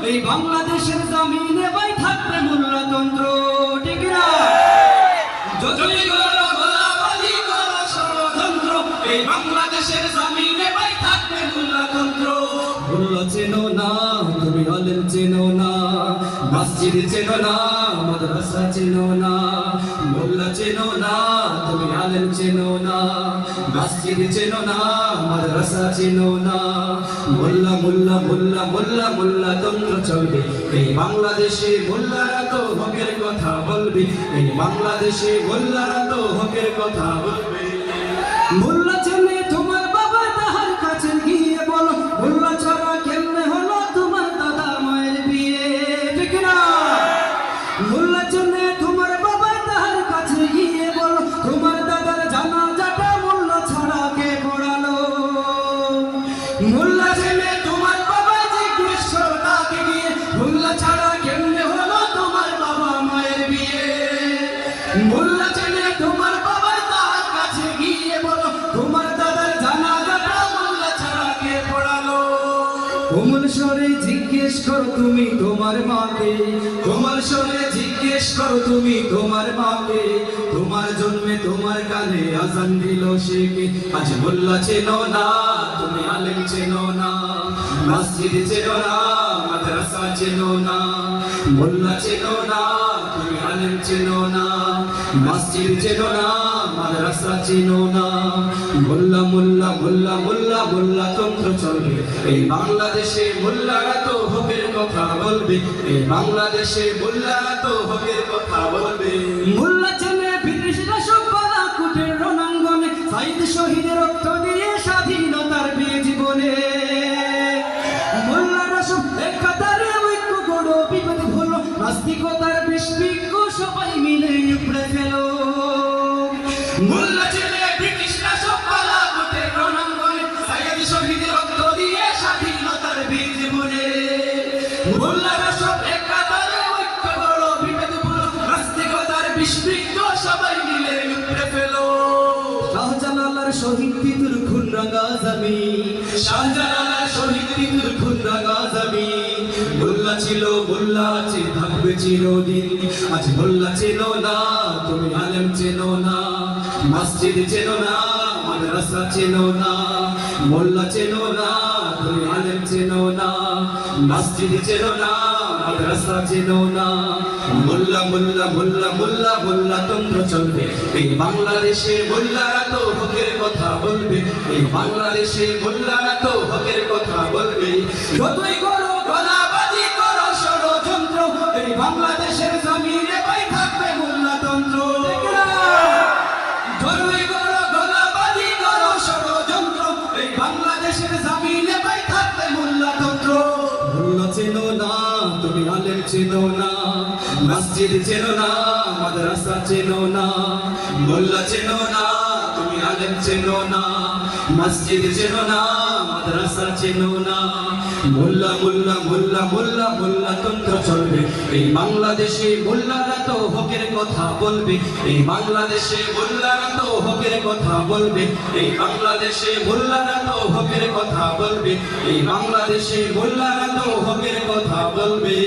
এই বাংলাদেশের জমিনে ভাই থাকবে মোল্লাতন্ত্র, ঠিক না? যতই করো গোলাবাজি করো ষড়যন্ত্র, এই বাংলাদেশের জমিনে ভাই থাকবে মোল্লাতন্ত্র। মোল্লা চেনো না তুমি, আলেম চেনো না, মসজিদ চেনো না, মাদ্রাসা চেনো না। মোল্লা চেনো না তুমি, আলেম চেনো না, মসজিদ চেনো না, মাদ্রাসা চেনো না। মোল্লা মোল্লা মোল্লা মোল্লা মোল্লা তন্ত্র চলবে এই বাংলাদেশে। মোল্লারা তো হকের কথা বলবে এই বাংলাদেশে, মোল্লারা তো হকের কথা বলবে। মোল্লা চেনে তোমার বাবা, তাহার কাছে গিয়ে বলো মোল্লা ছাড়া কেমনে হলো তোমার দাদা মায়ের বিয়ে, ঠিক না? মোল্লা চেনে তোমার বাবা, তাহার কাছে গিয়ে বলো তোমার দাদার জানাজাটা মোল্লা ছাড়া কে পড়ালো। মোল্লা চেনে তোমার বাবা, জিজ্ঞেস করো তাকে গিয়ে মোল্লা ছাড়া কেমনে হলো তোমার বাবা মায়ের বিয়ে। মোল্লা চেনে তোমার বাবা, তাহার কাছে গিয়ে বলো তোমার দাদার জানাজাটা মোল্লা ছাড়া কে পড়ালো। কোমল স্বরে জিজ্ঞেস করো তুমি তোমার মাকে, কোমল স্বরে জিজ্ঞেস করো তুমি তোমার মাকে। তোমার জন্মে তোমার কানে আজান দিল সে কে? আজ মোল্লা চেনো না তুমি, আলেম চেনো না, মসজিদ চেনো না, মাদ্রাসা চেনো না। মোল্লা চেনো না তুমি, আলেম চেনো না, মসজিদ চেনো না, মাদ্রাসা চেনো না। মোল্লা মোল্লা মোল্লা মোল্লা মোল্লা তন্ত্র চলবে এই বাংলাদেশে। মোল্লারা তো হকের কথা বলবে এই বাংলাদেশে, মোল্লারা তো হকের কথা বলবে। মোল্লা চেনে ব্রিটিশরা সব বালাকোটের রণাঙ্গনে, শহীদ শহীদের রক্ত দিয়ে স্বাধীনতার বীজ বনে। মোল্লারা সব এক কাতারে ঐক্য গড়ো, বিপদ হলো নাস্তিকতার বিষ সবাই মিলে উপড়ে ফেলো। মোল্লা চেনে ব্রিটিশরা সব বালাকোটের রণাঙ্গনে, শহীদ শহীদের রক্ত দিয়ে স্বাধীনতার বীজ বনে। মোল্লারা সব এক কাতারে ঐক্য গড়ো, বিপদ হলো নাস্তিকতার বিষ সবাই মিলে উপড়ে ফেলো। শাহজালালার শহীদ তিতুর খুন রাঙা জমিন, শাহজালালার শহীদ তিতুর খুন রাঙা জমিন। মোল্লা ছিল মোল্লা আছে থাকবে চিরদিন। আজ মোল্লা চেনো না তুমি, আলেম চেনো না, মসজিদ চেনো না, মাদ্রাসা চেনো না। মোল্লা চেনো না তুমি, আলেম চেনো না, মসজিদ চেনো না, মাদ্রাসা চেনো না। মোল্লা মোল্লা মোল্লা মোল্লা মোল্লা তন্ত্র চলবে এই বাংলাদেশে। মোল্লারা তো হকের কথা বলবে এই বাংলাদেশে, মোল্লারা তো হকের কথা বলবে। যতই করো গলাবাজি করো ষড়যন্ত্র, এই বাংলাদেশের জমিনে ভাই থাকবে মোল্লাতন্ত্র, ঠিক না? যতই করো গলাবাজি করো ষড়যন্ত্র, এই বাংলাদেশের জমিনে ভাই থাকবে মোল্লাতন্ত্র। মোল্লা চেনো না তুমি, আলেম চেনো না, মসজিদ চেনো না, মাদ্রাসা চেনো না। মোল্লা চেনো না তুমি, আলেম চেনো না, মসজিদ চেনো না, মাদ্রাসা চেনো না। মোল্লা মোল্লা মোল্লা মোল্লা মোল্লা তন্ত্র চলবে এই বাংলাদেশে। মোল্লারা তো হকের কথা বলবে এই বাংলাদেশে, মোল্লারা তো হকের কথা বলবে এই বাংলাদেশে। মোল্লারা তো হকের কথা বলবে এই বাংলাদেশে, মোল্লারা তো হকের কথা বলবে।